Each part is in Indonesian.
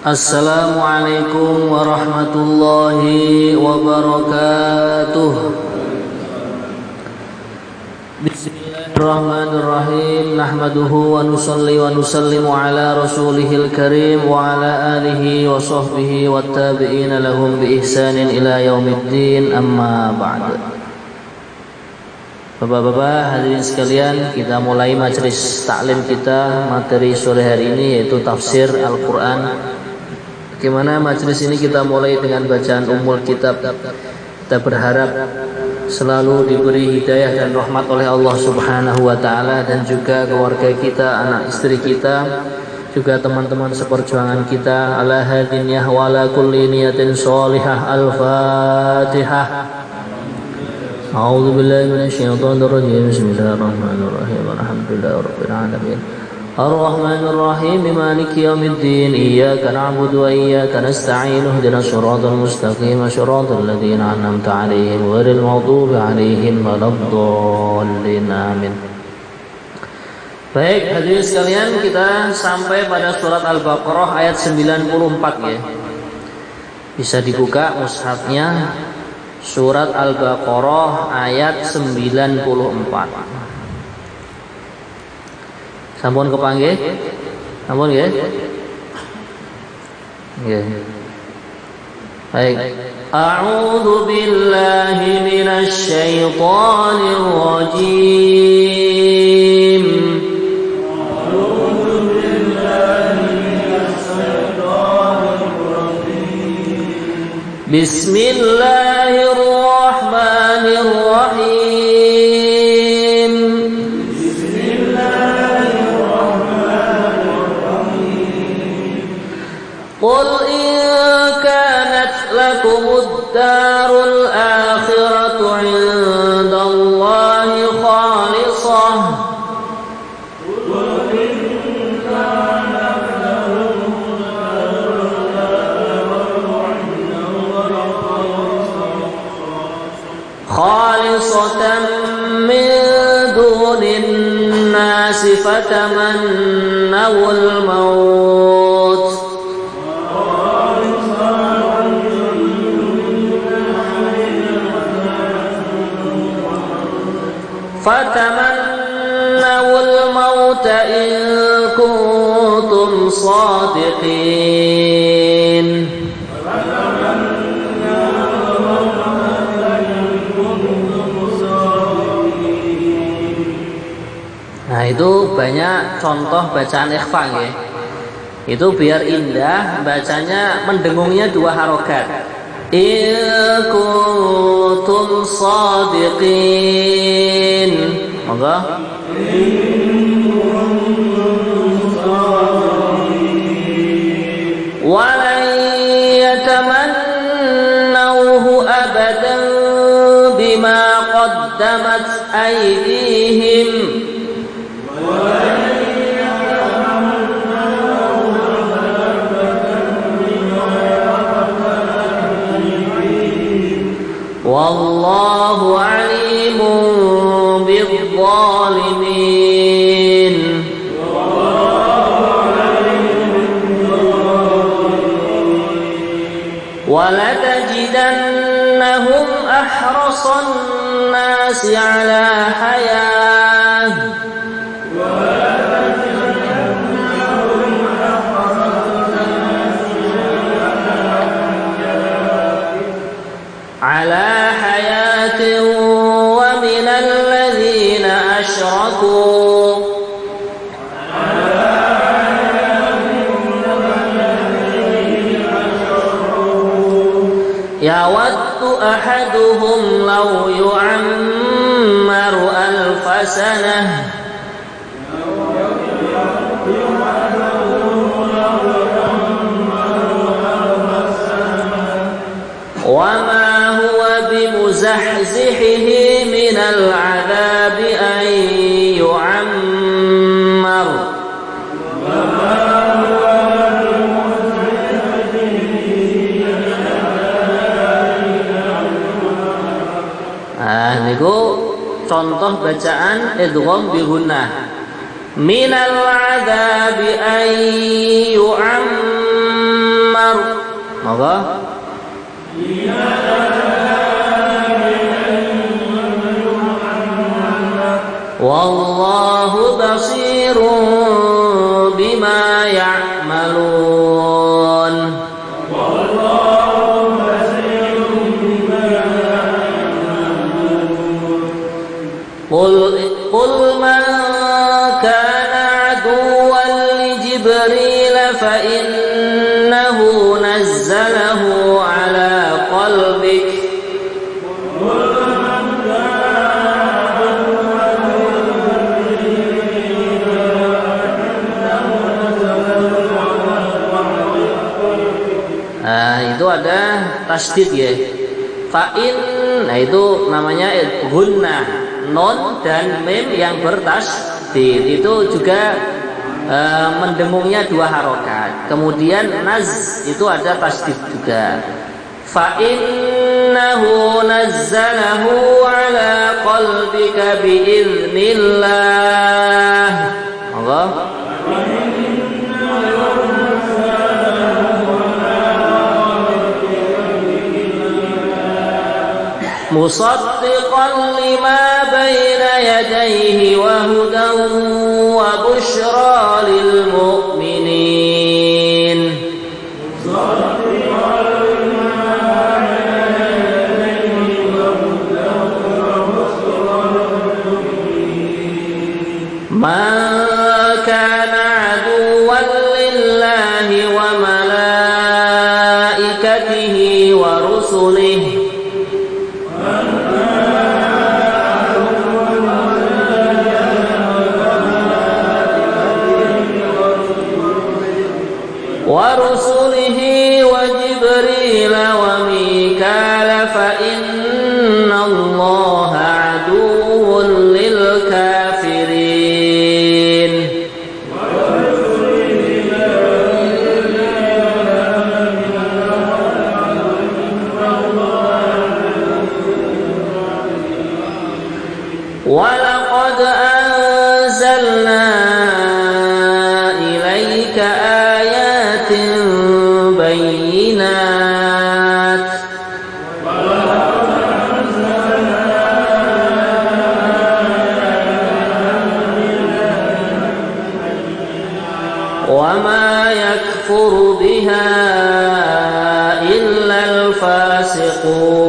Assalamualaikum warahmatullahi wabarakatuh. Bismillahirrahmanirrahim. Nahmaduhu wa nusalli wa nusallimu ala rasulihil karim wa ala alihi wa sahbihi wa tabi'ina lahum bi ihsanin ila yaumiddin, amma ba'd. Bapak-bapak, hadirin sekalian, kita mulai majelis taklim kita. Materi sore hari ini yaitu tafsir Al-Quran. Bagaimana majelis ini kita mulai dengan bacaan Ummul Kitab. Kita berharap selalu diberi hidayah dan rahmat oleh Allah Subhanahu wa taala, dan juga keluarga kita, anak istri kita, juga teman-teman seperjuangan kita. Ala hadiniyah wa ala kulli niyatin sholihah. Al-Fatihah. A'udzu billahi minasyaitonir rajim. Bismillahirrahmanirrahim. Alhamdulillahirabbil alamin. Ar-Rahmanir Rahim. Maliki yaumiddin. Iyyaka na'budu wa iyyaka nasta'in. Ihdinas siratal mustaqim. Shiratal ladzina an'amta 'alaihim ghairil maghdubi 'alaihim waladdallin. Amin. Baik, hadirin sekalian, kita sampai pada surat Al-Baqarah ayat 94 ya. Bisa dibuka mushafnya. Surat Al-Baqarah ayat 94. Sampun kepanggih? Sampun nggih? Nggih. Baik. A'udzu billahi minasy syaithanir rajim. A'udzu billahi minasy syaithanir rajim. Bismillahirrahmanirrahim. قل إن كانت لكم الدار الآخرة عند الله خالصة من دون الناس فتمنوا الموت إن كنتم صادقين. Nah, itu banyak contoh bacaan ikhfa ya. Itu biar indah, bacanya mendengungnya 2 harokat. In kuntum shadiqin. Monggo. Walan yatamannawhu abadan bima qaddamat aydihim. Wallahu alimun bizzalimin. وَلَتَجِدَنَّهُمْ أَحْرَصَ النَّاسِ عَلَى حَيَاةٍ وَمِنَ الَّذِينَ أَشْرَكُوا يود أحدهم لو يعمر 1000 سنة وما هو بمزحزحه من العذاب أن يعمر niku contoh bacaan idgham bi gunnah. Minal adzabi ay yu'ammar Monggo. Wallahu basirun bima ya'malun. Qul man kana aduwwan li Jibril fa innahu nazzalahu ala qalbik. Itu ada tasdid ya. Fa'in, nah itu namanya gunnah, non dan mim yang bertasdid. Itu juga mendengungnya 2 harokat. Kemudian naz itu ada tasdid juga. Fa'innahu nazzalahu ala qalbika biiznillah. Allah. Musaddiqan lima baina yadayhi wa hudan wa bushra lil mu'minin. Man kana aduwwan lillahi wa malaikatihi wa rusulihi wa Jibril wa Mikal fa inna Allaha aduwwun lil kafirin. Wa laqad anzalna ilaika bayinat wa ma yakfuru biha illa al-fasiqun.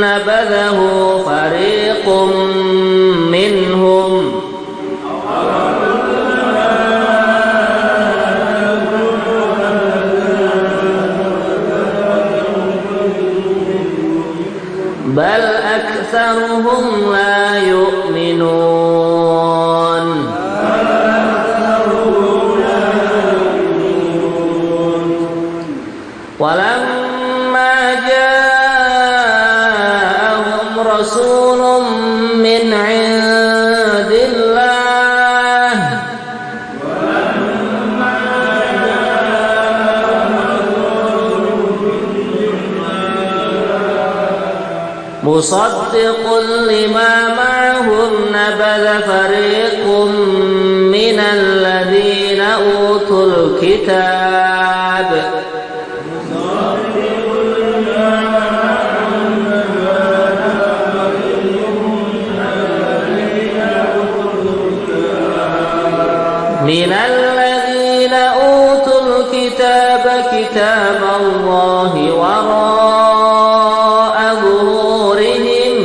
Nabadhahu fariqum minhum bal aktsaruhum la yu'minun. Walamma rasulun min indillah musaddiqun lima ma'ahum nabadha fariqum minal ladzina utul kitab. Minal ladzina utul kitaba kitaballahi wara'a zuhurihim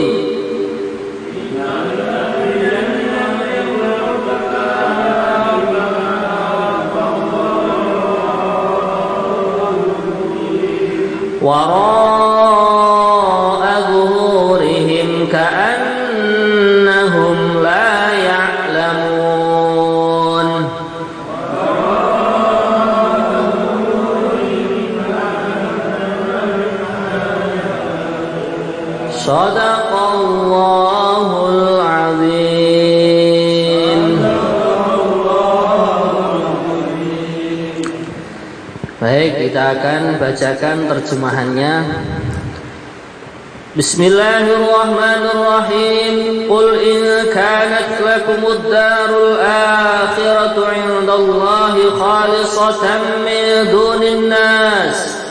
wara'a zuhurihim ka'annahum la ya'lamun. Shadaqallahul azim. Baik, kita akan bacakan terjemahannya. Bismillahirrahmanirrahim. Qul in kanat lakumud darul akhiratu 'indallahi khalisatan min dunin nas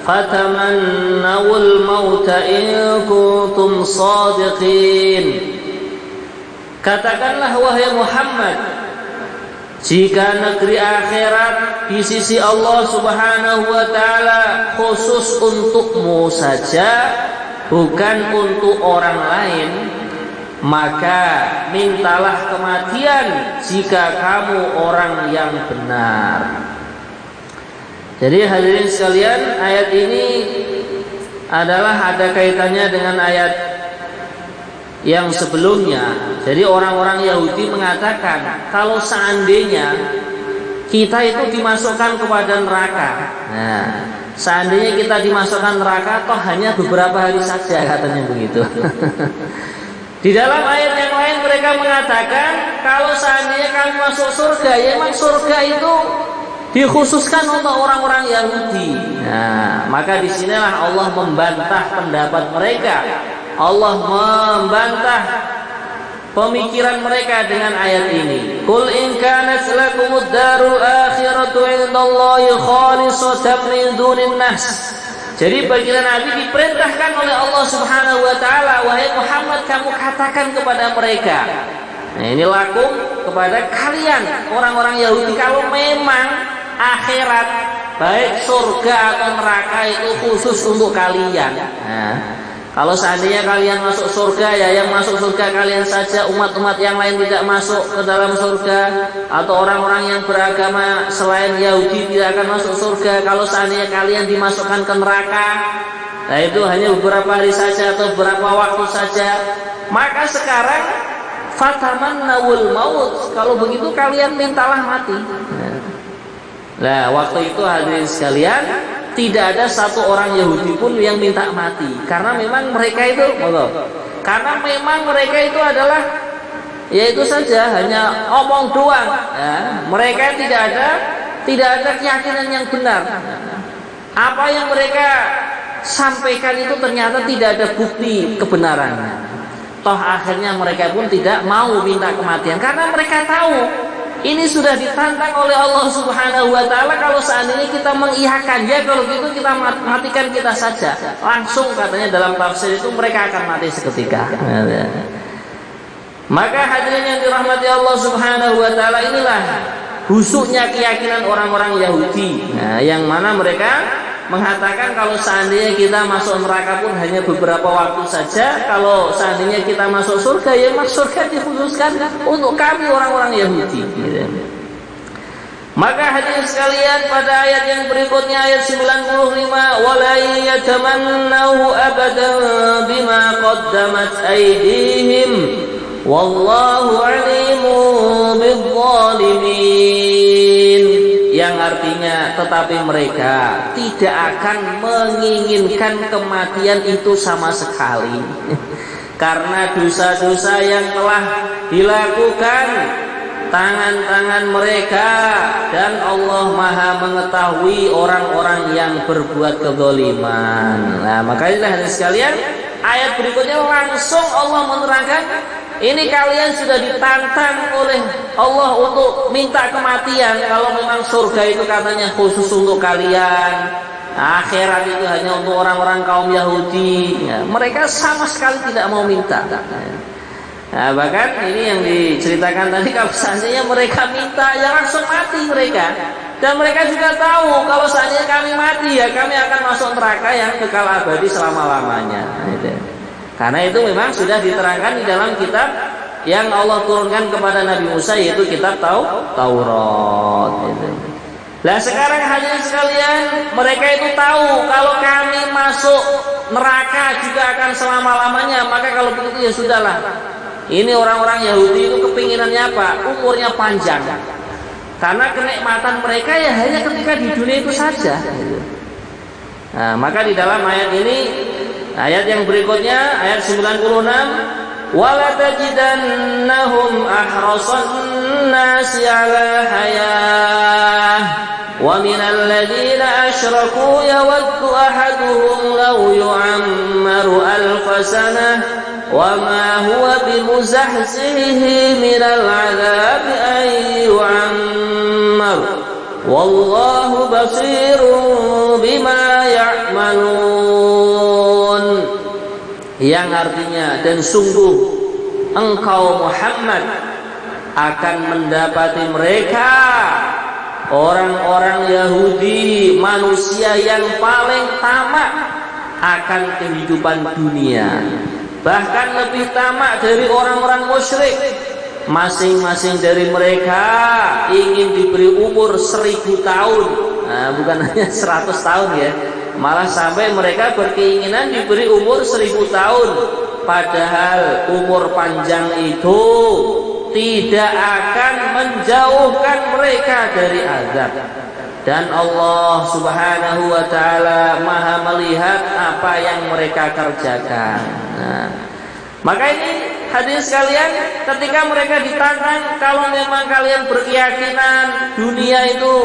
fatamannawul mauta in kuntum shadiqin. Katakanlah wahai Muhammad, jika negeri akhirat di sisi Allah Subhanahu wa taala khusus untukmu saja, bukan untuk orang lain, maka mintalah kematian jika kamu orang yang benar. Jadi hadirin sekalian, ayat ini adalah ada kaitannya dengan ayat yang sebelumnya. Jadi orang-orang Yahudi mengatakan kalau seandainya kita itu dimasukkan kepada neraka, nah, seandainya kita dimasukkan neraka, toh hanya beberapa hari saja, katanya begitu. Di dalam ayat yang lain mereka mengatakan kalau seandainya kami masuk surga, ya memang surga itu dikhususkan untuk orang-orang Yahudi. Nah, maka disinilah Allah membantah pendapat mereka. Allah membantah pemikiran mereka dengan ayat ini. Qul in kanat lakumud darul akhiratu 'indallahi khalisatan min dunin nas. Jadi baginda Nabi diperintahkan oleh Allah Subhanahu wa taala, wahai Muhammad, kamu katakan kepada mereka. Nah, ini lakum kepada kalian orang-orang Yahudi, kalau memang akhirat baik surga atau neraka itu khusus untuk kalian. Nah, kalau seandainya kalian masuk surga, ya yang masuk surga kalian saja, umat-umat yang lain tidak masuk ke dalam surga, atau orang-orang yang beragama selain Yahudi tidak akan masuk surga. Kalau seandainya kalian dimasukkan ke neraka, nah itu hanya beberapa hari saja atau beberapa waktu saja. Maka sekarang fatamannawul maut, kalau begitu kalian mintalah mati. Nah, waktu itu hadirin sekalian, tidak ada satu orang Yahudi pun yang minta mati, karena memang mereka itu adalah yaitu saja hanya omong doang, ya. Mereka tidak ada keyakinan yang benar. Apa yang mereka sampaikan itu ternyata tidak ada bukti kebenarannya. Toh akhirnya mereka pun tidak mau minta kematian, karena mereka tahu ini sudah ditantang oleh Allah Subhanahu wa taala. Kalau seandainya kita mengiyakan, ya kalau gitu kita matikan kita saja. Langsung katanya dalam tafsir itu mereka akan mati seketika. Maka hadirin yang dirahmati Allah Subhanahu wa taala, inilah busuknya keyakinan orang-orang Yahudi. Nah, yang mana mereka mengatakan kalau seandainya kita masuk neraka pun hanya beberapa waktu saja. Kalau seandainya kita masuk surga, ya masuk surga dikhususkan untuk kami orang-orang Yahudi. Maka hadirin sekalian, pada ayat yang berikutnya, ayat 95, wala yatamannahu abadan bima qaddamat aydihim wallahu alimun bidzalimin. Yang artinya, tetapi mereka tidak akan menginginkan kematian itu sama sekali, karena dosa-dosa yang telah dilakukan tangan-tangan mereka, dan Allah Maha mengetahui orang-orang yang berbuat kezaliman. Nah, makanya hadirin sekalian, ayat berikutnya langsung Allah menerangkan, ini kalian sudah ditantang oleh Allah untuk minta kematian. Kalau memang surga itu katanya khusus untuk kalian, akhirat itu hanya untuk orang-orang kaum Yahudi, ya, mereka sama sekali tidak mau minta. Nah, bahkan ini yang diceritakan tadi, kalau seandainya mereka minta, ya langsung mati mereka. Dan mereka juga tahu kalau seandainya kami mati, ya kami akan masuk neraka yang kekal abadi selama-lamanya. Karena itu memang sudah diterangkan di dalam kitab yang Allah turunkan kepada Nabi Musa, yaitu kitab Taurat. Nah, sekarang hadirin sekalian, mereka itu tahu kalau kami masuk neraka juga akan selama-lamanya. Maka kalau begitu ya sudahlah. Ini orang-orang Yahudi itu kepinginannya apa? Umurnya panjang. Karena kenikmatan mereka ya hanya ketika di dunia itu saja. Nah, maka di dalam ayat ini, ayat yang berikutnya, ayat 96, wala tajidannahum ahrasan nasi ala hayah. ومن الذين أشركوا يود أحدهم لو يعمر 1000 سنة وما هو بمزحزحه من العذاب أن يعمر والله بصير بما يعملون, yang artinya dan sungguh engkau Muhammad akan mendapati mereka orang-orang Yahudi, manusia yang paling tamak akan kehidupan dunia, bahkan lebih tamak dari orang-orang musyrik. Masing-masing dari mereka ingin diberi umur 1000 tahun, nah, bukan hanya 100 tahun ya, malah sampai mereka berkeinginan diberi umur 1000 tahun. Padahal umur panjang itu tidak akan menjauhkan mereka dari azab, dan Allah Subhanahu wa taala Maha melihat apa yang mereka kerjakan. Nah, maka ini hadirin sekalian, ketika mereka ditantang, kalau memang kalian berkeyakinan dunia itu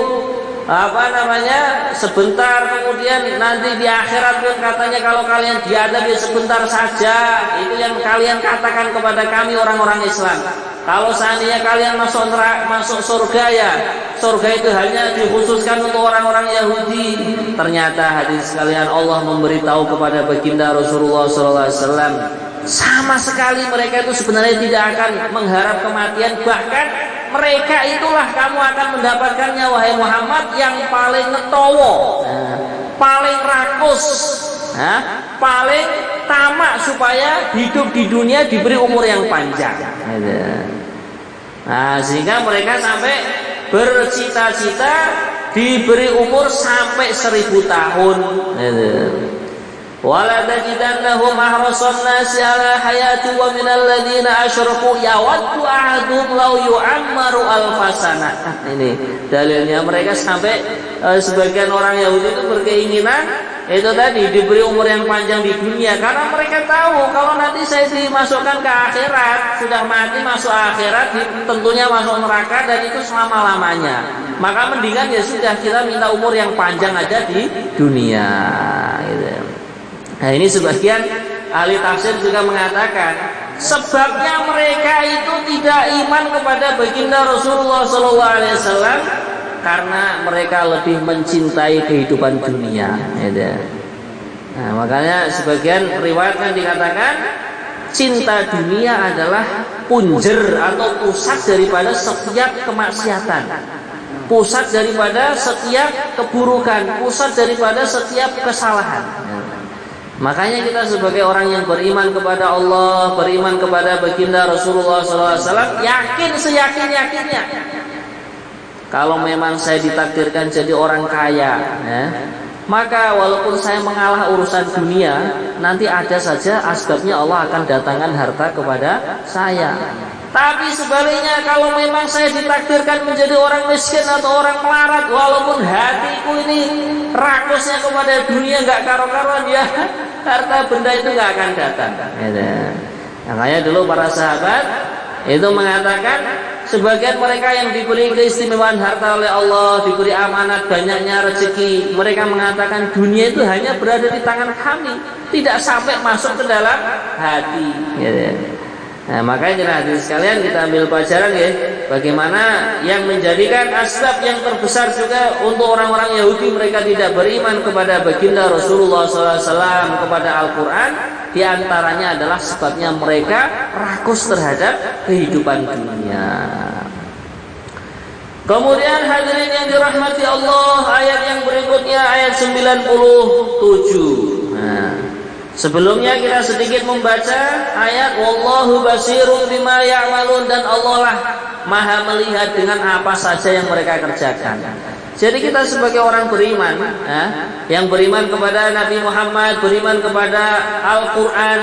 sebentar, kemudian nanti di akhirat pun katanya kalau kalian diadab ya sebentar saja, itu yang kalian katakan kepada kami orang-orang Islam. Kalau seandainya kalian masuk surga, ya surga itu hanya dikhususkan untuk orang-orang Yahudi. Ternyata hadirin sekalian, Allah memberitahu kepada baginda Rasulullah SAW, sama sekali mereka itu sebenarnya tidak akan mengharap kematian, bahkan mereka itulah kamu akan mendapatkannya wahai Muhammad yang paling ngetowo, paling rakus, paling tamak supaya hidup di dunia diberi umur yang panjang. Nah, sehingga mereka sampai bercita-cita diberi umur sampai 1000 tahun. Wala tajidannahum ahrasan nasi ala hayati wa minal ladzina asyraku yawaddu ahaduhum law yu'ammaru 1000 sanah. Ini dalilnya, mereka sampai sebagian orang Yahudi itu berkeinginan itu tadi diberi umur yang panjang di dunia, karena mereka tahu kalau nanti saya dimasukkan ke akhirat, sudah mati masuk akhirat, tentunya masuk neraka dan itu selama-lamanya. Maka mendingan ya sudah kita minta umur yang panjang aja di dunia gitu. Nah, ini sebagian ahli tafsir juga mengatakan sebabnya mereka itu tidak iman kepada baginda Rasulullah SAW karena mereka lebih mencintai kehidupan dunia. Nah, makanya sebagian riwayat kan dikatakan cinta dunia adalah punjer atau pusat daripada setiap kemaksiatan, pusat daripada setiap keburukan, pusat daripada setiap kesalahan. Makanya kita sebagai orang yang beriman kepada Allah, beriman kepada baginda Rasulullah SAW, yakin seyakin-yakinnya kalau memang saya ditakdirkan jadi orang kaya, maka walaupun saya mengalah urusan dunia, nanti ada saja asbabnya Allah akan datangkan harta kepada saya. Tapi sebaliknya, kalau memang saya ditakdirkan menjadi orang miskin atau orang melarat, walaupun hatiku ini rakusnya kepada dunia, nggak karo-karuan, ya harta benda itu nggak akan datang. Makanya dulu para sahabat itu mengatakan, sebagian mereka yang diberi keistimewaan harta oleh Allah, diberi amanat, banyaknya rezeki, mereka mengatakan dunia itu hanya berada di tangan kami, tidak sampai masuk ke dalam hati. Nah, makanya hadirin sekalian, kita ambil pelajaran ya, bagaimana yang menjadikan asbab yang terbesar juga untuk orang-orang Yahudi mereka tidak beriman kepada baginda Rasulullah SAW, kepada Al-Quran, diantaranya adalah sebabnya mereka rakus terhadap kehidupan dunia. Kemudian hadirin yang dirahmati Allah, ayat yang berikutnya ayat 97. Nah, sebelumnya kita sedikit membaca ayat wallahu basirun bima ya'malun, dan Allah lah Maha melihat dengan apa saja yang mereka kerjakan. Jadi kita sebagai orang beriman, yang beriman kepada Nabi Muhammad, beriman kepada Al-Quran,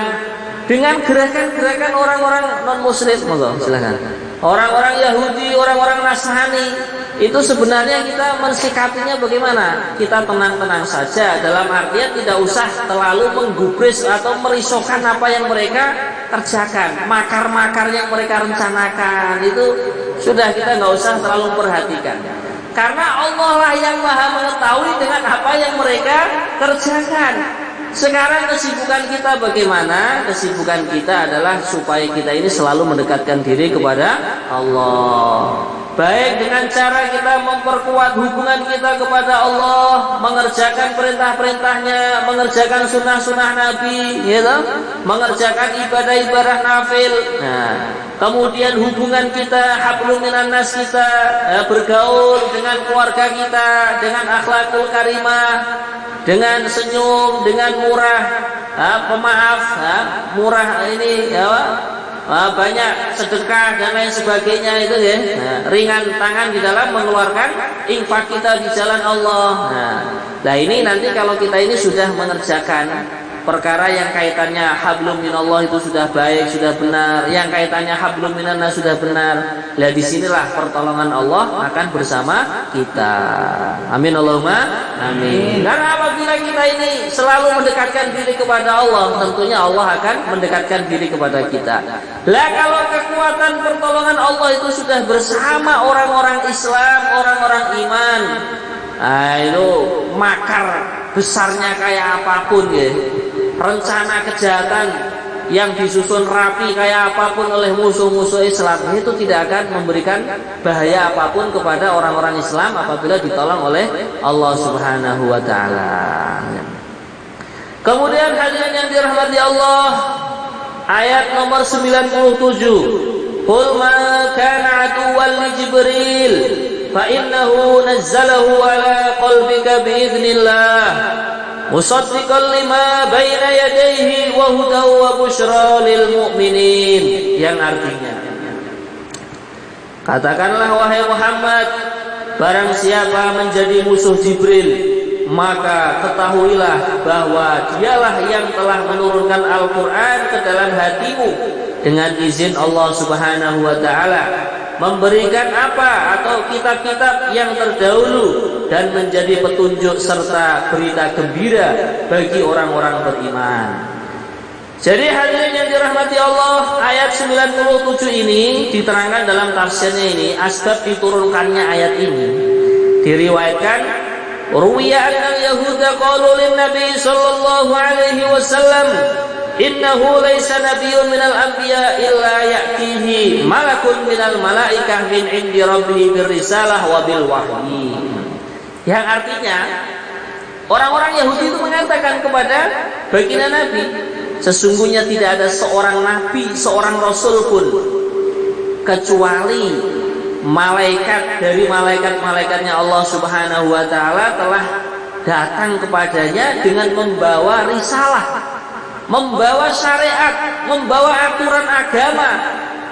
dengan gerakan-gerakan orang-orang non-muslim, monggo silakan. Orang-orang Yahudi, orang-orang Nasrani, itu sebenarnya kita mensikapinya bagaimana? Kita tenang-tenang saja, dalam artian tidak usah terlalu menggubris atau merisaukan apa yang mereka kerjakan, makar-makar yang mereka rencanakan, itu sudah kita nggak usah terlalu perhatikan. Karena Allah lah yang maha mengetahui dengan apa yang mereka kerjakan. Sekarang kesibukan kita bagaimana? Kesibukan kita adalah supaya kita ini selalu mendekatkan diri kepada Allah. Baik dengan cara kita memperkuat hubungan kita kepada Allah, mengerjakan perintah-perintahnya, mengerjakan sunnah-sunnah Nabi, gitu, mengerjakan ibadah-ibadah nafil. Nah, kemudian hubungan kita, hablum minan nas kita, bergaul dengan keluarga kita, dengan akhlakul karimah, dengan senyum, dengan murah, pemaaf, murah ini, banyak sedekah dan lain sebagainya itu ya. Ringan tangan di dalam mengeluarkan infak kita di jalan Allah. Nah ini nanti kalau kita ini sudah mengerjakan perkara yang kaitannya hablum minallah itu sudah baik, sudah benar, yang kaitannya hablum minannas sudah benar. Nah disinilah pertolongan Allah akan bersama kita. Amin Allahumma amin. Karena apabila kita ini selalu mendekatkan diri kepada Allah, tentunya Allah akan mendekatkan diri kepada kita. Lah kalau kekuatan pertolongan Allah itu sudah bersama orang-orang Islam, orang-orang iman, itu makar besarnya kayak apapun ya, rencana kejahatan yang disusun rapi kayak apapun oleh musuh-musuh Islam, itu tidak akan memberikan bahaya apapun kepada orang-orang Islam apabila ditolong oleh Allah Subhanahu wa taala. Kemudian hadirin yang dirahmati Allah, ayat nomor 97. Qul ma kana aduwwan li Jibril fa innahu nazzalahu ala qalbika bi idznillah musaddiqan lima baina yadayhi wa hudan wa busyra lil mu'minin. Yang artinya, katakanlah wahai Muhammad, barang siapa menjadi musuh Jibril, maka ketahuilah bahwa dialah yang telah menurunkan Al-Quran ke dalam hatimu dengan izin Allah Subhanahu wa ta'ala, memberikan apa atau kitab-kitab yang terdahulu dan menjadi petunjuk serta berita gembira bagi orang-orang beriman. Jadi hadirin yang dirahmati Allah, ayat 97 ini diterangkan dalam tafsirnya ini, asbab diturunkannya ayat ini. Diriwayatkan ruwiya annal yahuda qalu lin nabi sallallahu alaihi wasallam innahu laysa nabiyyun minal anbiya illa ya'tihi malakun minal malaikah min indi rabbih birrisalah wa bil wahyi. Yang artinya, orang-orang Yahudi itu mengatakan kepada baginda Nabi, sesungguhnya tidak ada seorang nabi, seorang rasul pun kecuali malaikat dari malaikat-malaikatnya Allah Subhanahu wa taala telah datang kepadanya dengan membawa risalah, membawa syariat, membawa aturan agama,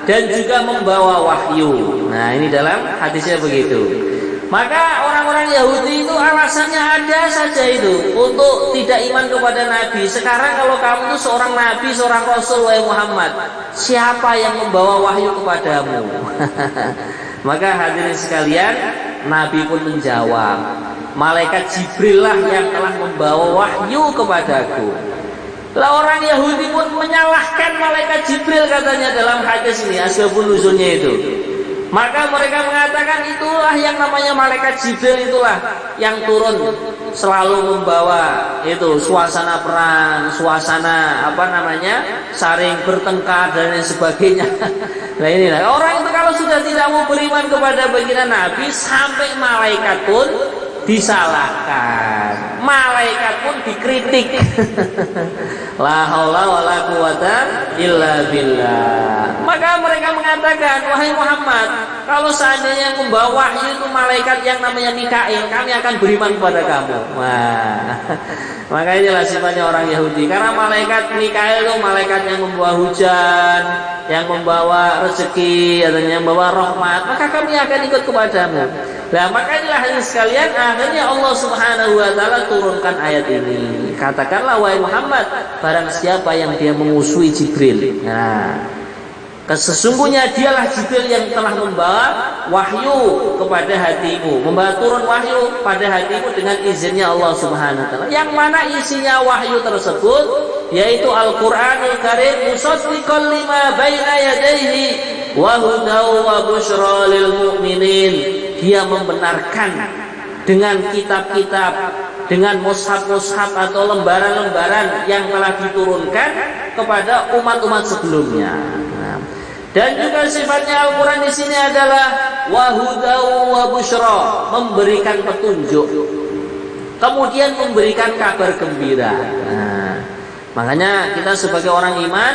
dan juga membawa wahyu. Nah ini dalam hadisnya begitu. Maka orang-orang Yahudi itu alasannya ada saja itu untuk tidak iman kepada Nabi. Sekarang kalau kamu itu seorang Nabi, seorang Rasul, wahai Muhammad, siapa yang membawa wahyu kepadamu? Maka hadirin sekalian, Nabi pun menjawab, malaikat Jibril lah yang telah membawa wahyu kepadaku. Lah orang Yahudi pun menyalahkan malaikat Jibril katanya dalam hadis ini, asbabun nuzulnya itu. Maka mereka mengatakan itulah yang namanya malaikat Jibril, itulah yang turun selalu membawa itu suasana perang, suasana saling bertengkar dan lain sebagainya. Nah inilah orang itu kalau sudah tidak mau beriman kepada baginda Nabi, sampai malaikat pun disalahkan, malaikat pun dikritik. La haula wala quwata illa billah. Maka mereka mengatakan, wahai Muhammad, kalau seandainya yang membawa wahyu itu malaikat yang namanya Mikail, kami akan beriman kepada kamu. Wah. Maka inilah sifatnya orang Yahudi. Karena malaikat Mikail itu malaikat yang membawa hujan, yang membawa rezeki, atau yang membawa rahmat, maka kami akan ikut kepadamu. Nah, maka inilah hadirin sekalian, akhirnya Allah Subhanahu wa taala turunkan ayat ini. Katakanlah wahai Muhammad, barang siapa yang dia memusuhi Jibril. Nah, sesungguhnya dialah Jibril yang telah membawa wahyu kepada hatimu, membawa turun wahyu pada hatimu dengan izinnya Allah Subhanahu wa taala. Yang mana isinya wahyu tersebut yaitu Al-Qur'anul Karim, musaddiqan lima baina yadayhi wa hudaw wa busyra lil mu'minin. dia membenarkan dengan kitab-kitab, dengan mushaf-mushaf atau lembaran-lembaran yang telah diturunkan kepada umat-umat sebelumnya. Dan juga sifatnya Al-Quran di sini adalah wahudaw wa busyra, memberikan petunjuk, kemudian memberikan kabar gembira. Makanya kita sebagai orang iman,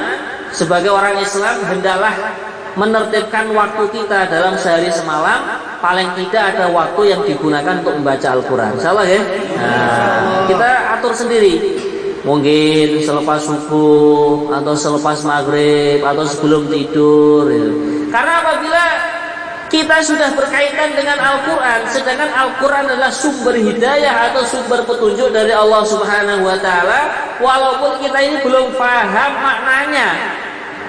sebagai orang Islam, hendaklah menertibkan waktu kita dalam sehari semalam. Paling tidak ada waktu yang digunakan untuk membaca Al-Quran. Insyaallah ya. Kita atur sendiri. Mungkin selepas subuh atau selepas maghrib atau sebelum tidur ya. Karena apabila kita sudah berkaitan dengan Al-Quran, sedangkan Al-Quran adalah sumber hidayah atau sumber petunjuk dari Allah Subhanahu wa Ta'ala, walaupun kita ini belum paham maknanya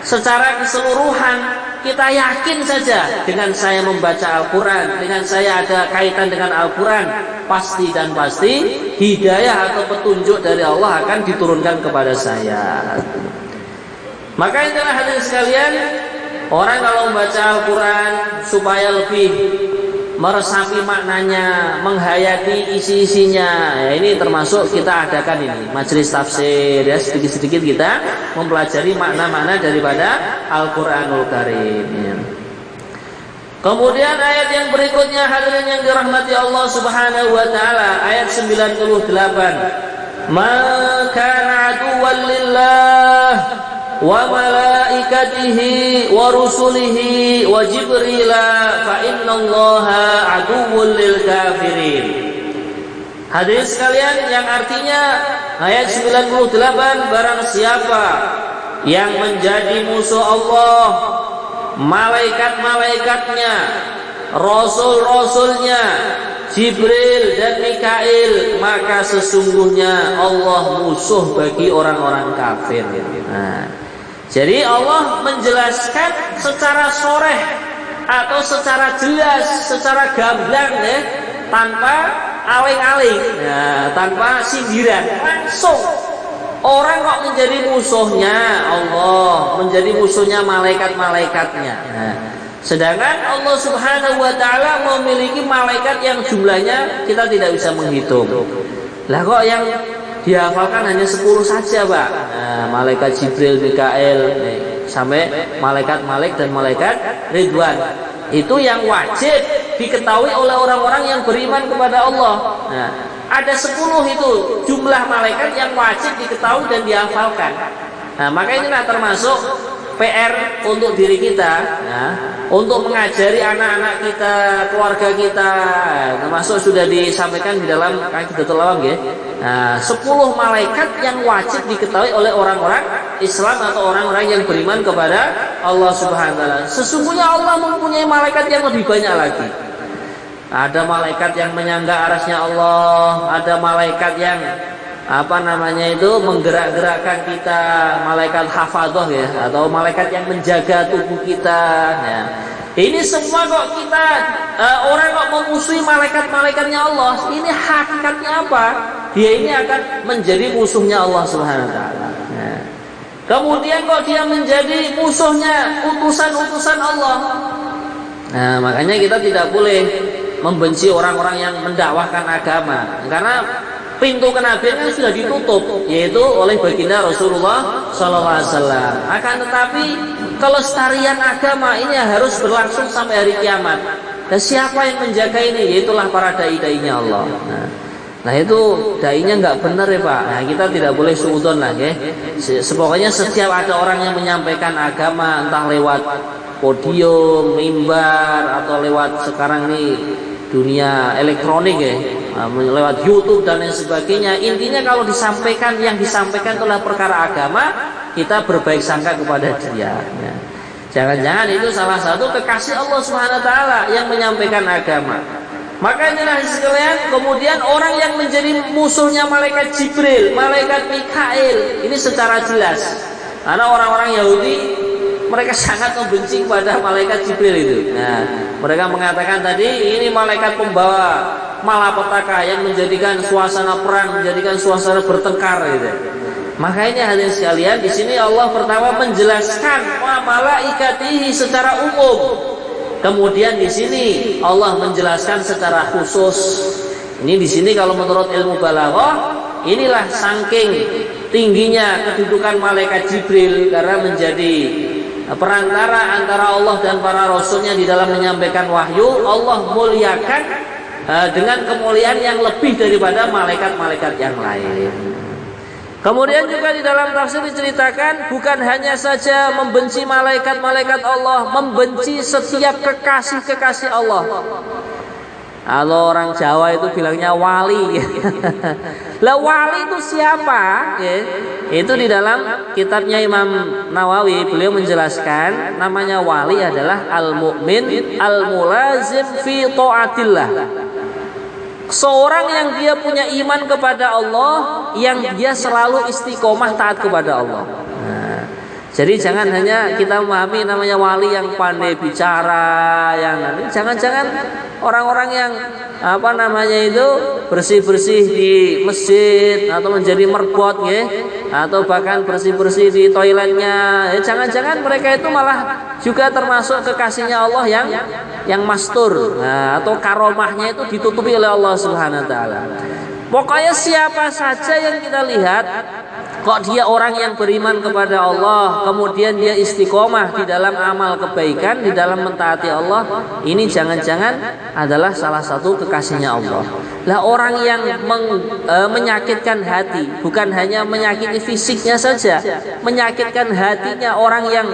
secara keseluruhan, kita yakin saja dengan saya membaca Al-Quran, dengan saya ada kaitan dengan Al-Quran, pasti dan pasti hidayah atau petunjuk dari Allah akan diturunkan kepada saya. Maka itulah hadirin sekalian, orang kalau membaca Al-Quran supaya lebih meresapi maknanya, menghayati isi-isinya, ya ini termasuk kita adakan ini majelis tafsir ya, sedikit-sedikit kita mempelajari makna-makna daripada Al-Quranul Karim ya. Kemudian ayat yang berikutnya hadirin yang dirahmati Allah Subhanahu wa Ta'ala, ayat 98, ma kana aduwwan lillah wa malaikatihi wa rusulihi wa jibrila fa innallaha aduwwul lil kafirin. Hadirin sekalian, yang artinya ayat 98, barang siapa yang menjadi musuh Allah, malaikat-malaikatnya, rasul-rasulnya, Jibril dan Mikail, maka sesungguhnya Allah musuh bagi orang-orang kafir. Jadi Allah menjelaskan secara soreh atau secara jelas, secara gamblang ya, tanpa aling-aling, tanpa sindiran, langsung. Orang kok menjadi musuhnya Allah, menjadi musuhnya malaikat-malaikatnya. Sedangkan Allah Subhanahu wa Ta'ala memiliki malaikat yang jumlahnya kita tidak bisa menghitung. Lah kok yang dihafalkan hanya 10 saja, Pak? Malaikat Jibril, Mikail, sampai malaikat Malik dan malaikat Ridwan. Itu yang wajib diketahui oleh orang-orang yang beriman kepada Allah. Ada 10 itu jumlah malaikat yang wajib diketahui dan dihafalkan. Maka inilah termasuk PR untuk diri kita, untuk mengajari anak-anak kita, keluarga kita, termasuk sudah disampaikan di dalam Aqidatul Awam ya. 10 malaikat yang wajib diketahui oleh orang-orang Islam atau orang-orang yang beriman kepada Allah Subhanahu wa Ta'ala. Sesungguhnya Allah mempunyai malaikat yang lebih banyak lagi. Ada malaikat yang menyangga arasnya Allah, ada malaikat yang menggerak-gerakkan kita, malaikat hafadzah ya, atau malaikat yang menjaga tubuh kita ya. Ini semua kok kita orang kok memusuhi malaikat-malaikatnya Allah, ini hakikatnya apa? Dia ini akan menjadi musuhnya Allah Subhanahu wa Ta'ala. Kemudian kok dia menjadi musuhnya utusan-utusan Allah. Makanya kita tidak boleh membenci orang-orang yang mendakwahkan agama, karena pintu kenabian sudah ditutup, yaitu oleh baginda Rasulullah SAW. Akan tetapi kelestarian agama ini harus berlangsung sampai hari kiamat. Dan siapa yang menjaga ini? Yaitulah para dai-dainya Allah. Nah itu dainya nggak benar ya Pak. Nah kita tidak boleh suudzon lah ya. Pokoknya setiap ada orang yang menyampaikan agama, entah lewat podium, mimbar, atau lewat sekarang nih dunia elektronik ya, lewat YouTube dan lain sebagainya. Intinya kalau disampaikan, yang disampaikan adalah perkara agama, kita berbaik sangka kepada dia. Jangan-jangan itu salah satu kekasih Allah Subhanahu wa Ta'ala yang menyampaikan agama. Maka inilah sekalian, kemudian orang yang menjadi musuhnya malaikat Jibril, malaikat Mikail, ini secara jelas. Karena orang-orang Yahudi mereka sangat membenci kepada malaikat Jibril itu. Mereka mengatakan tadi ini malaikat pembawa malapetaka yang menjadikan suasana perang, menjadikan suasana bertengkar gitu. Makanya hadirin sekalian, di sini Allah pertama menjelaskan malaikatihi secara umum. Kemudian di sini Allah menjelaskan secara khusus. Ini di sini kalau menurut ilmu balaghah, inilah saking tingginya kedudukan malaikat Jibril karena menjadi perantara antara Allah dan para rasulnya di dalam menyampaikan wahyu. Allah muliakan dengan kemuliaan yang lebih daripada malaikat-malaikat yang lain. Kemudian juga di dalam tafsir diceritakan bukan hanya saja membenci malaikat-malaikat Allah, membenci setiap kekasih-kekasih Allah. Kalau orang Jawa itu bilangnya wali. Lah wali itu siapa? Itu di dalam kitabnya Imam Nawawi beliau menjelaskan namanya wali adalah al-mu'min al-mulazim fi ta'atillah. Seorang yang dia punya iman kepada Allah, yang dia selalu istiqomah taat kepada Allah. Nah, jadi jangan hanya kita memahami namanya wali yang pandai bicara, yang jangan-jangan orang-orang yang bersih-bersih di masjid atau menjadi merbot ya, atau bahkan bersih-bersih di toiletnya. Jangan-jangan mereka itu malah juga termasuk kekasihnya Allah yang mastur. Nah, atau karomahnya itu ditutupi oleh Allah Subhanahu wa taala. Pokoknya siapa saja yang kita lihat kok dia orang yang beriman kepada Allah, kemudian dia istiqomah di dalam amal kebaikan, di dalam mentaati Allah, ini jangan-jangan adalah salah satu kekasihnya Allah. Lah orang yang menyakitkan hati, bukan hanya menyakiti fisiknya saja, menyakitkan hatinya orang yang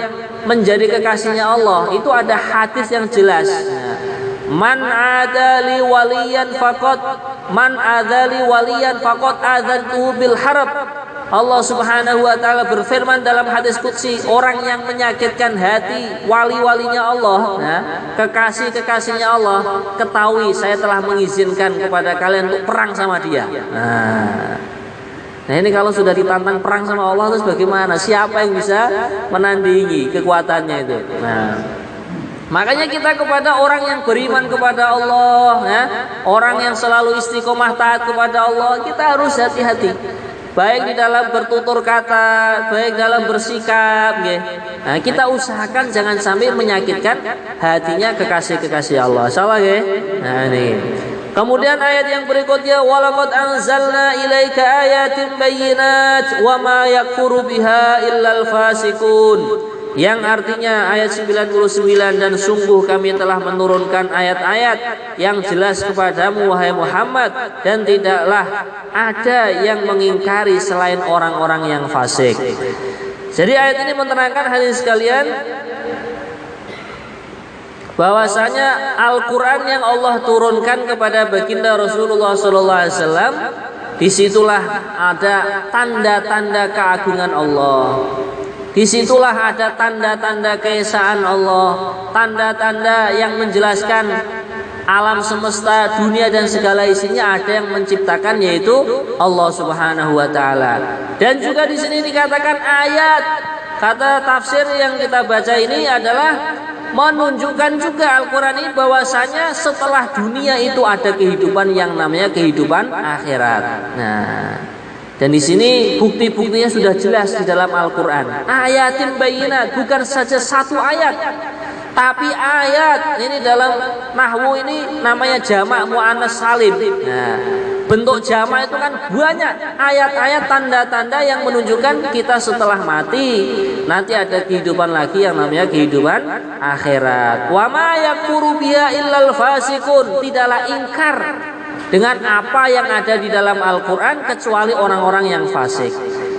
menjadi kekasihnya Allah, itu ada hadis yang jelas. Man adali waliyan faqad adzantuhu bil harb. Allah Subhanahu wa taala berfirman dalam hadis qudsi, orang yang menyakitkan hati wali-walinya Allah, kekasih-kekasihnya Allah, ketahui saya telah mengizinkan kepada kalian untuk perang sama dia. Nah ini kalau sudah ditantang perang sama Allah terus bagaimana? Siapa yang bisa menandingi kekuatannya itu? Makanya kita kepada orang yang beriman kepada Allah, orang yang selalu istiqomah taat kepada Allah, kita harus hati-hati. Baik di dalam bertutur kata, baik dalam bersikap, Nah, kita usahakan jangan sampai menyakitkan hatinya kekasih-kekasih Allah. Salah ya? Nah, ini. Kemudian ayat yang berikutnya, walaqad anzalna ilaika ayatin bayyinat wa ma yakfuru biha illal fasiqun. Yang artinya ayat 99, dan sungguh kami telah menurunkan ayat-ayat yang jelas kepadamu wahai Muhammad, dan tidaklah ada yang mengingkari selain orang-orang yang fasik. Jadi ayat ini menerangkan hadirin sekalian bahwasanya Al-Quran yang Allah turunkan kepada baginda Rasulullah SAW, disitulah ada tanda-tanda keagungan Allah. Disitulah ada tanda-tanda keesaan Allah, tanda-tanda yang menjelaskan alam semesta, dunia dan segala isinya ada yang menciptakan, yaitu Allah Subhanahu wa taala. Dan juga di sini dikatakan ayat, kata tafsir yang kita baca ini adalah menunjukkan juga Al-Quran ini bahwasanya setelah dunia itu ada kehidupan yang namanya kehidupan akhirat. Dan di sini bukti-buktinya sudah jelas di dalam Al-Quran. Ayatin bayyinat, bukan saja satu ayat, tapi ayat ini dalam nahwu ini namanya jamak muannas salim. Bentuk jamak itu kan banyak ayat-ayat, tanda-tanda yang menunjukkan kita setelah mati nanti ada kehidupan lagi yang namanya kehidupan akhirat. Wa ma yakfuru biha illal fasiqun, tidaklah ingkar dengan apa yang ada di dalam Al-Quran kecuali orang-orang yang fasik.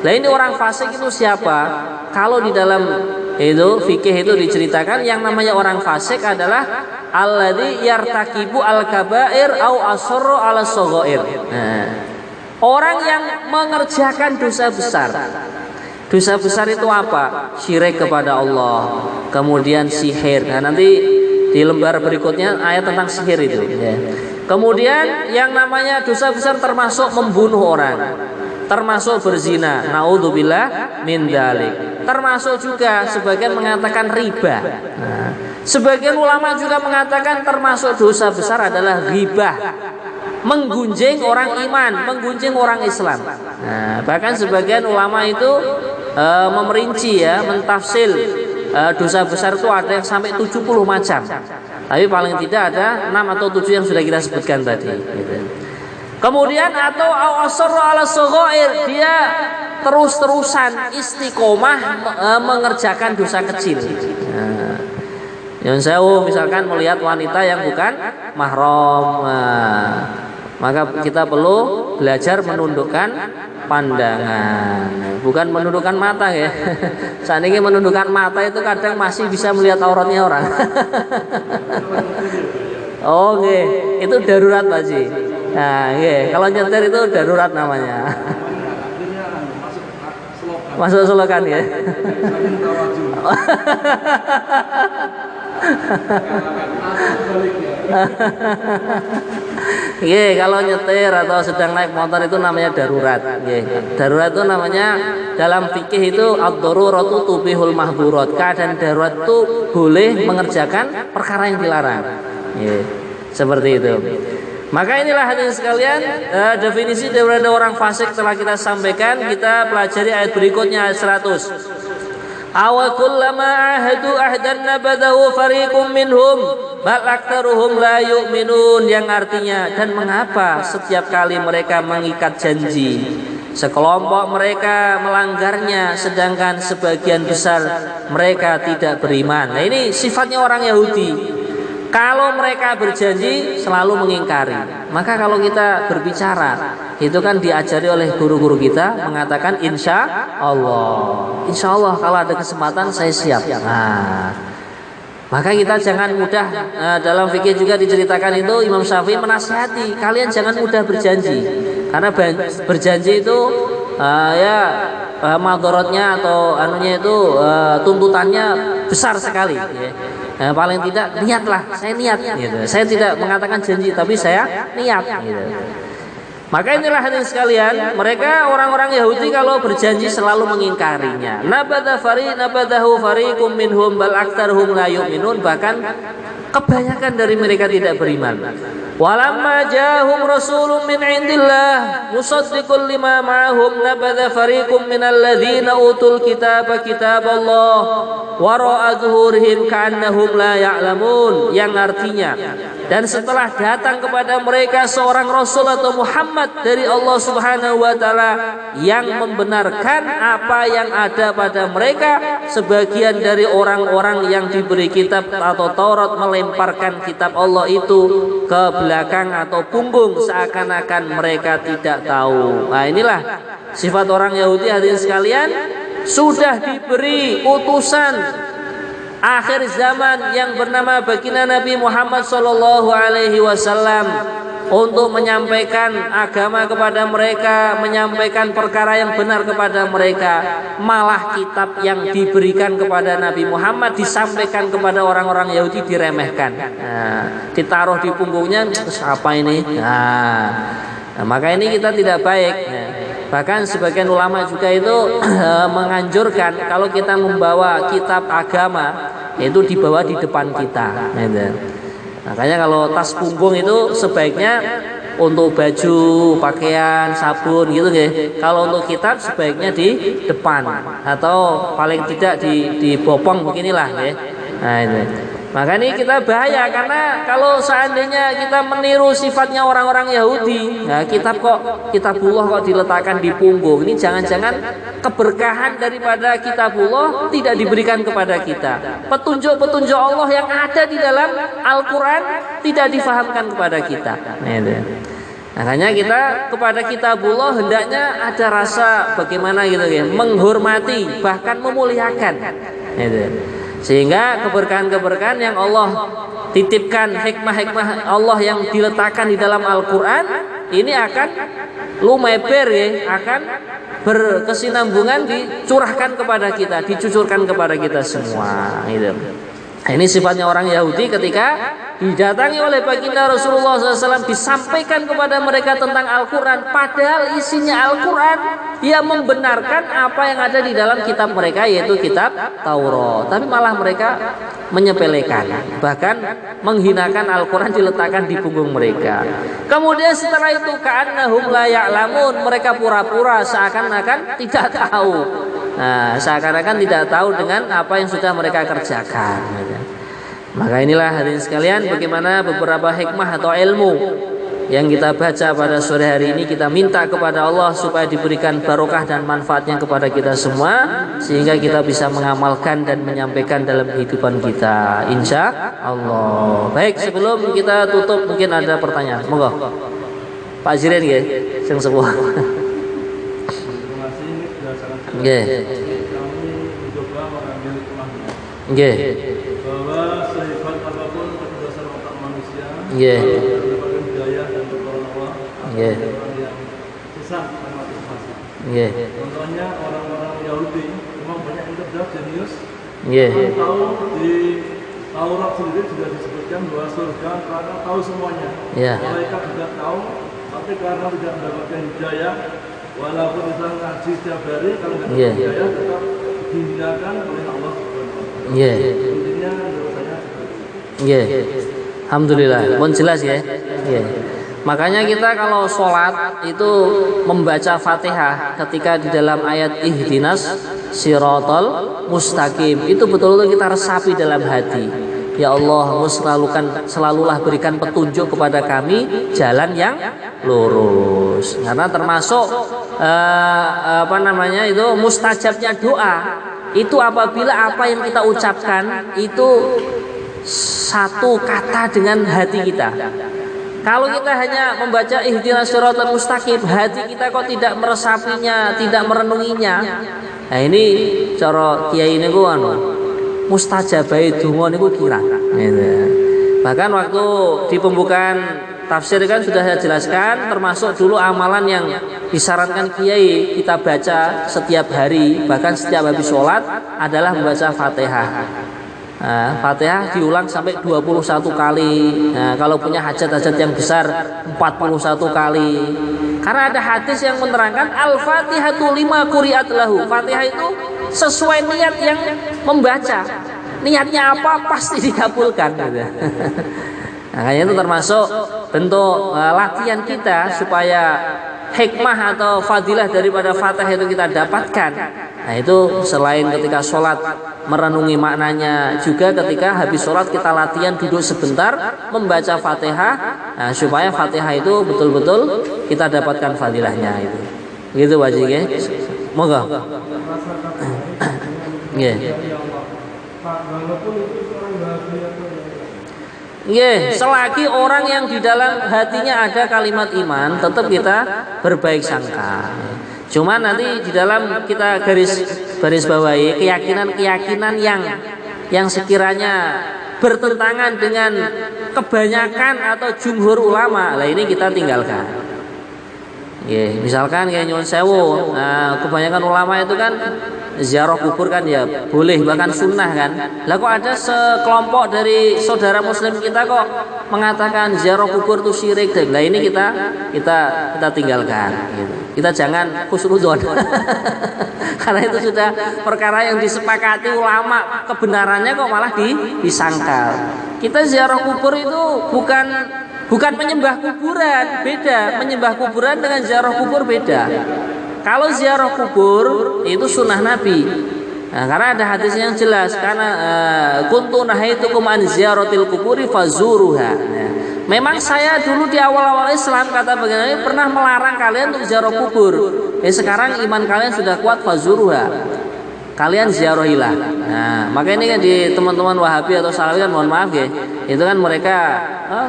Nah ini orang fasik itu siapa? Kalau di dalam itu fikih itu diceritakan yang namanya orang fasik adalah alladzi yartakibu al-kabair au asarru ala shaghair. Orang yang mengerjakan dosa besar. Dosa besar itu apa? Syirik kepada Allah, kemudian sihir. Nah nanti di lembar berikutnya ayat tentang sihir itu. Kemudian yang namanya dosa besar termasuk membunuh orang, termasuk berzina, naudzubillah min dzalik. Termasuk juga sebagian mengatakan riba. Sebagian ulama juga mengatakan termasuk dosa besar adalah ghibah, menggunjing orang iman, menggunjing orang Islam. Bahkan sebagian ulama itu mentafsir dosa besar itu ada yang sampai 70 macam. Tapi paling tidak ada 6 atau 7 yang sudah kita sebutkan tadi. Gitu. Kemudian atau asarra ala shaghair, dia terus-terusan istiqomah mengerjakan dosa kecil. Nah, yang saya misalkan melihat wanita yang bukan mahram, maka kita perlu belajar menundukkan pandangan, bukan menundukkan mata ya. Saat ini menundukkan mata itu kadang masih bisa melihat auratnya orang. Oke, itu darurat Pak Ji. Nah, kalau nyetir itu darurat namanya. Masuk selokan ya. Kalau nyetir atau sedang naik motor itu namanya darurat. Darurat itu namanya dalam fikih itu ad-daruratu tubihul mahdurat. Keadaan darurat itu boleh mengerjakan perkara yang dilarang. Seperti itu. Maka inilah hadirin sekalian, definisi daripada orang fasik telah kita sampaikan. Kita pelajari ayat berikutnya, ayat 100. Awa kullama ahadu ahdan nabadahu fariqum minhum bal aktsaruhum la yu'minun, yang artinya, dan mengapa setiap kali mereka mengikat janji sekelompok mereka melanggarnya, sedangkan sebagian besar mereka tidak beriman. Nah, ini sifatnya orang Yahudi. Kalau mereka berjanji selalu mengingkari. Maka kalau kita berbicara, itu kan diajari oleh guru-guru kita mengatakan insya Allah kalau ada kesempatan saya siap. Nah, maka kita jangan mudah, dalam fikih juga diceritakan itu Imam Syafi'i menasihati kalian jangan mudah berjanji, karena berjanji itu madorotnya atau anunya itu tuntutannya besar sekali. Paling tidak niatlah, saya niat. Gitu. Saya tidak mengatakan janji, tapi saya niat. Gitu. Maka inilah hadirin sekalian, mereka orang-orang Yahudi kalau berjanji selalu mengingkarinya. Nabadahu fariqum minhum bal aktsaruhum la yu'minun, bahkan kebanyakan dari mereka tidak beriman. Walamma ja'ahum rasulun min indillah musaddiqul lima ma'ahum nabadha fariqum minal ladzina utul kitaba kitaballah wara'a zuhurihim ka'annahum la ya'lamun, yang artinya, dan setelah datang kepada mereka seorang rasul atau Muhammad dari Allah Subhanahu wa taala yang membenarkan apa yang ada pada mereka, sebagian dari orang-orang yang diberi kitab atau Taurat melemparkan kitab Allah itu ke belakang atau punggung seakan-akan mereka tidak tahu. Nah, inilah sifat orang Yahudi hadirin sekalian. Sudah diberi utusan akhir zaman yang bernama baginda Nabi Muhammad SAW untuk menyampaikan agama kepada mereka, menyampaikan perkara yang benar kepada mereka. Malah kitab yang diberikan kepada Nabi Muhammad disampaikan kepada orang-orang Yahudi diremehkan. Nah, ditaruh di punggungnya, apa ini? Nah, maka ini kita tidak baik. Nah, bahkan sebagian ulama juga itu menganjurkan kalau kita membawa kitab agama itu dibawa di depan kita. Makanya kalau tas punggung itu sebaiknya untuk baju, pakaian, sabun gitu ya. Kalau untuk kitab sebaiknya di depan atau paling tidak di bopong beginilah ya. Nah, itu. Maka ini kita bahaya, karena kalau seandainya kita meniru sifatnya orang-orang Yahudi, nah kitabullah kok diletakkan di punggung, ini jangan-jangan keberkahan daripada kitabullah tidak diberikan kepada kita. Petunjuk-petunjuk Allah yang ada di dalam Al-Quran tidak difahamkan kepada kita. Makanya kita kepada kitabullah hendaknya ada rasa bagaimana gitu ya, menghormati bahkan memuliakan. Sehingga keberkahan-keberkahan yang Allah titipkan, hikmah-hikmah Allah yang diletakkan di dalam Al-Quran ini akan lumeber ya, akan berkesinambungan dicurahkan kepada kita, dicucurkan kepada kita semua. Gitu. Ini sifatnya orang Yahudi ketika didatangi oleh baginda Rasulullah SAW, disampaikan kepada mereka tentang Al-Quran, padahal isinya Al-Quran, dia membenarkan apa yang ada di dalam kitab mereka, yaitu kitab Taurat, tapi malah mereka menyepelekan, bahkan menghinakan Al-Quran diletakkan di punggung mereka. Kemudian setelah itu ka'annahum la ya'lamun, mereka pura-pura seakan-akan tidak tahu. Nah, seakan-akan tidak tahu dengan apa yang sudah mereka kerjakan. Maka inilah hadirin sekalian bagaimana beberapa hikmah atau ilmu yang kita baca pada sore hari ini, kita minta kepada Allah supaya diberikan barokah dan manfaatnya kepada kita semua, sehingga kita bisa mengamalkan dan menyampaikan dalam kehidupan kita, insya Allah. Baik, sebelum kita tutup mungkin ada pertanyaan, monggo Pak Jiren ya, yang sebuah. Nggih. Nggih. Bahwa sehebat apapun kecerdasan otak manusia, Nggih. daya dan pertolongan Allah, Nggih. orang yang sesat dan mati fasik. Nggih. Contohnya orang-orang Yahudi memang banyak yang cerdas, jenius. Nggih. Orang tahu di Taurat sendiri sudah disebutkan bahwa surga karena tahu semuanya. Ya. Malaikat juga tahu, tapi karena tidak mendapatkan hidayah, walaupun kita ngaji setiap hari, kalau tidak Iya. dapat hidayah tetap dihinakan oleh Allah Subhanahu wa Ta'ala. Nggih. Intinya menurut saya seperti itu. Nggih. Alhamdulillah, pun jelas ya. Nggih. Makanya kita kalau sholat itu membaca Fatihah ketika di dalam ayat ihdinas siratal mustaqim, itu betul-betul kita resapi dalam hati. Ya Allah, selalulah berikan petunjuk kepada kami jalan yang lurus. Karena termasuk itu mustajabnya doa itu apabila apa yang kita ucapkan itu satu kata dengan hati kita. Kalau kita hanya membaca ihdinas siratal mustaqim, hati kita kok tidak meresapinya, tidak merenunginya. Nah ini cara kiai niku mustajabai donga niku kirang. Gitu. Bahkan waktu di pembukaan tafsir kan sudah saya jelaskan, termasuk dulu amalan yang disarankan kiai kita baca setiap hari, bahkan setiap habis sholat adalah membaca Fatihah. Nah, Fatihah diulang sampai 21 kali. Nah, kalau punya hajat-hajat yang besar 41 kali. Karena ada hadis yang menerangkan Al-Fatihatu lima quri'at lahu. Fatihah itu sesuai niat yang membaca. Niatnya apa pasti dikabulkan gitu. Makanya itu termasuk bentuk latihan kita supaya hikmah atau fadilah daripada Fatihah itu kita dapatkan. Nah itu selain ketika sholat merenungi maknanya, juga ketika habis sholat kita latihan duduk sebentar membaca Fatihah, nah, supaya Fatihah itu betul-betul kita dapatkan fadilahnya itu. Gitu wajib ya. Moga. Nggih. Selagi orang yang di dalam hatinya ada kalimat iman, tetap kita berbaik sangka. Cuman nanti di dalam kita garis bawahi keyakinan yang sekiranya bertentangan dengan kebanyakan atau jumhur ulama, lah ini kita tinggalkan. Misalkan kayak nyuwun sewu, kebanyakan ulama itu kan ziarah kubur kan ya boleh, bahkan sunnah kan. Lah kok ada sekelompok dari saudara muslim kita kok mengatakan ziarah kubur itu syirik. Lah ini kita tinggalkan gitu. Kita jangan khusnudzon. Karena itu sudah perkara yang disepakati ulama, kebenarannya kok malah disangkal. Kita ziarah kubur itu bukan menyembah kuburan, beda. Menyembah kuburan dengan ziarah kubur beda. Kalau ziarah kubur itu sunnah Nabi. Nah, karena ada hadis yang jelas, karena kuntu nahaitukum an ziyaratil kuburi fazuruha. Nah, memang saya dulu di awal-awal Islam kata begini pernah melarang kalian untuk ziarah kubur. Sekarang iman kalian sudah kuat, fazuruha. Kalian ziarahilah. Nah, maka ini kan di teman-teman Wahabi atau Salafi kan mohon maaf ya. Itu kan mereka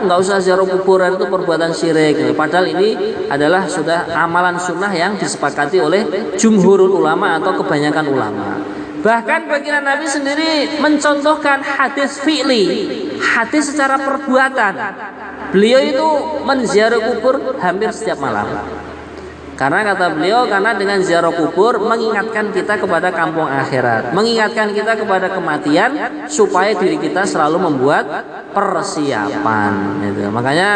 nggak usah ziarah kuburan itu perbuatan syirik. Padahal ini adalah sudah amalan sunnah yang disepakati oleh jumhurul ulama atau kebanyakan ulama. Bahkan baginda Nabi sendiri mencontohkan hadis fi'li, hadis secara perbuatan. Beliau itu menziarah kubur hampir setiap malam. Karena kata beliau, karena dengan ziarah kubur mengingatkan kita kepada kampung akhirat, mengingatkan kita kepada kematian, supaya diri kita selalu membuat persiapan. Gitu. Makanya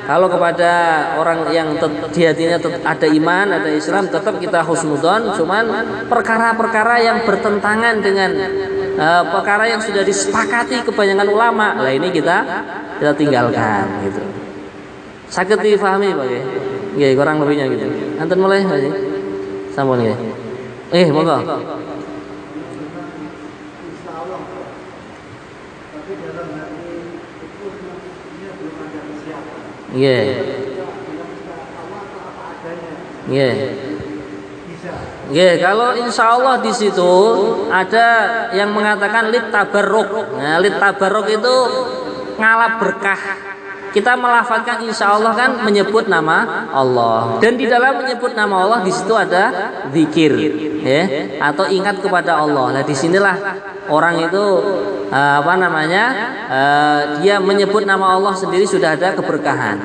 kalau kepada orang yang di hatinya ada iman, ada Islam, tetap kita husnudzon. Cuman perkara-perkara yang bertentangan dengan perkara yang sudah disepakati kebanyakan ulama, lah ini kita tinggalkan. Gitu. Sakit difahami Pak ya? Nggih, kurang lebihnya gitu. Anten mulai Pak. Sampun nggih. Monggo. Nggih. Nggih. Nggih, kalau insya Allah di situ ada yang mengatakan lit tabarruk. Nah, lit tabarruk itu ngalap berkah. Kita melafalkan insya Allah kan menyebut nama Allah, dan di dalam menyebut nama Allah di situ ada zikir, ya, atau ingat kepada Allah. Nah, disinilah orang itu dia menyebut nama Allah sendiri sudah ada keberkahan.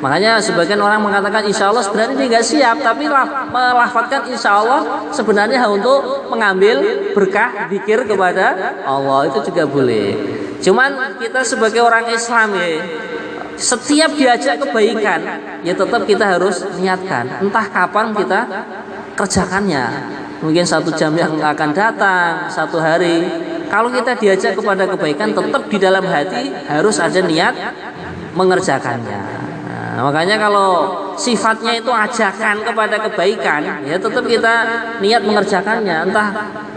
Makanya sebagian orang mengatakan insya Allah sebenarnya dia nggak siap, tapi melafalkan insya Allah sebenarnya untuk mengambil berkah zikir kepada Allah, itu juga boleh. Cuman kita sebagai orang Islam ya, setiap diajak kebaikan ya tetap kita harus niatkan, entah kapan kita kerjakannya, mungkin 1 jam yang akan datang, 1 hari. Kalau kita diajak kepada kebaikan, tetap di dalam hati harus ada niat mengerjakannya. Nah, makanya kalau sifatnya itu ajakan kepada kebaikan, ya tetap kita niat mengerjakannya, entah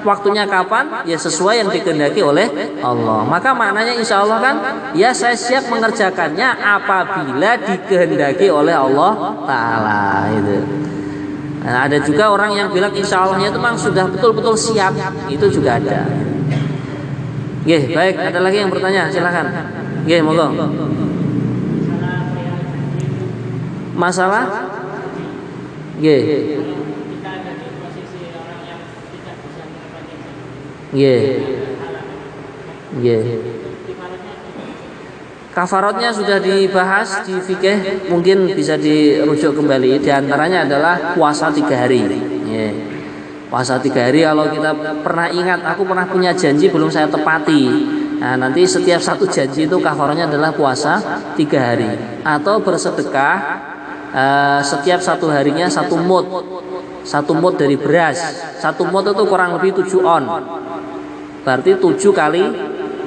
waktunya kapan, ya sesuai yang dikehendaki oleh Allah. Maka maknanya insya Allah kan, ya saya siap mengerjakannya apabila dikehendaki oleh Allah Ta'ala. Itu. Nah, ada juga orang yang bilang insya Allahnya itu memang sudah betul-betul siap, itu juga ada. Oke, baik, ada lagi yang bertanya, silakan. Oke, monggo. Masalah? Nggih. Nggih. Nggih. Kafaratnya sudah dibahas di fikih, mungkin bisa dirujuk kembali. Di antaranya adalah puasa 3 hari. Nggih. Puasa 3 hari, kalau kita pernah ingat, aku pernah punya janji belum saya tepati. Nah, nanti setiap 1 janji itu kafaratnya adalah puasa 3 hari. Atau bersedekah setiap 1 harinya 1 mud. 1 mud dari beras. 1 mud itu kurang lebih 7 on. Berarti 7 kali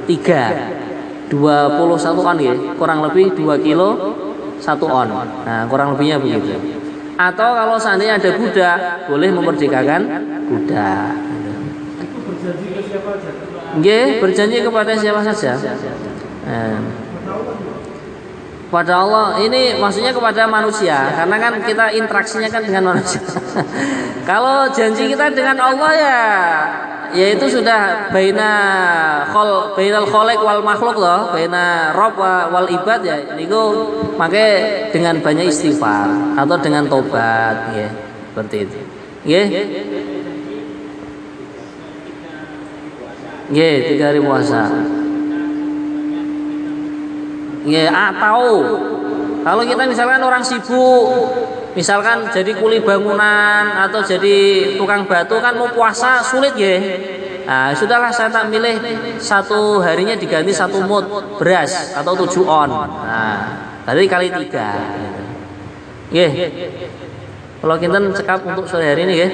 3 21 on ya. Kurang lebih 2 kilo 1 on. Nah, kurang lebihnya begitu. Atau kalau seandainya ada budak, boleh memerdekakan budak. Berjanji ke siapa saja? Nggih, berjanji kepada siapa saja. Pada Allah ini maksudnya kepada manusia, karena kan kita interaksinya kan dengan manusia. Kalau janji kita dengan Allah ya itu sudah bainal khaliq wal makhluk loh, baina rabb wal ibad ya. Niku make dengan banyak istighfar atau dengan tobat ya, seperti itu. Nggih. Nggih, 3 hari puasa. Ya, atau kalau kita misalkan orang sibuk, misalkan jadi kuli bangunan atau jadi tukang batu, kan mau puasa sulit ya. Nah, sudahlah saya tak milih 1 harinya diganti 1 mud beras atau 7 on. Nah, tadi kali 3. Nggih. Kalau kita cekap untuk sore hari ini ya.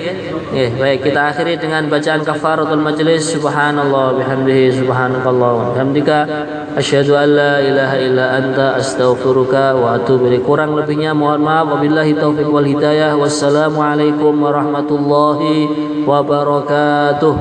Baik, kita akhiri dengan bacaan kafaratul majlis. Subhanallah bihamdihi, subhanakallah wa bihamdika, asyhadu an la ilaha illa anta, astaghfiruka wa atubu ilaik. Kurang lebihnya mohon maaf. Wabillahi taufik wal hidayah. Wassalamualaikum warahmatullahi wabarakatuh.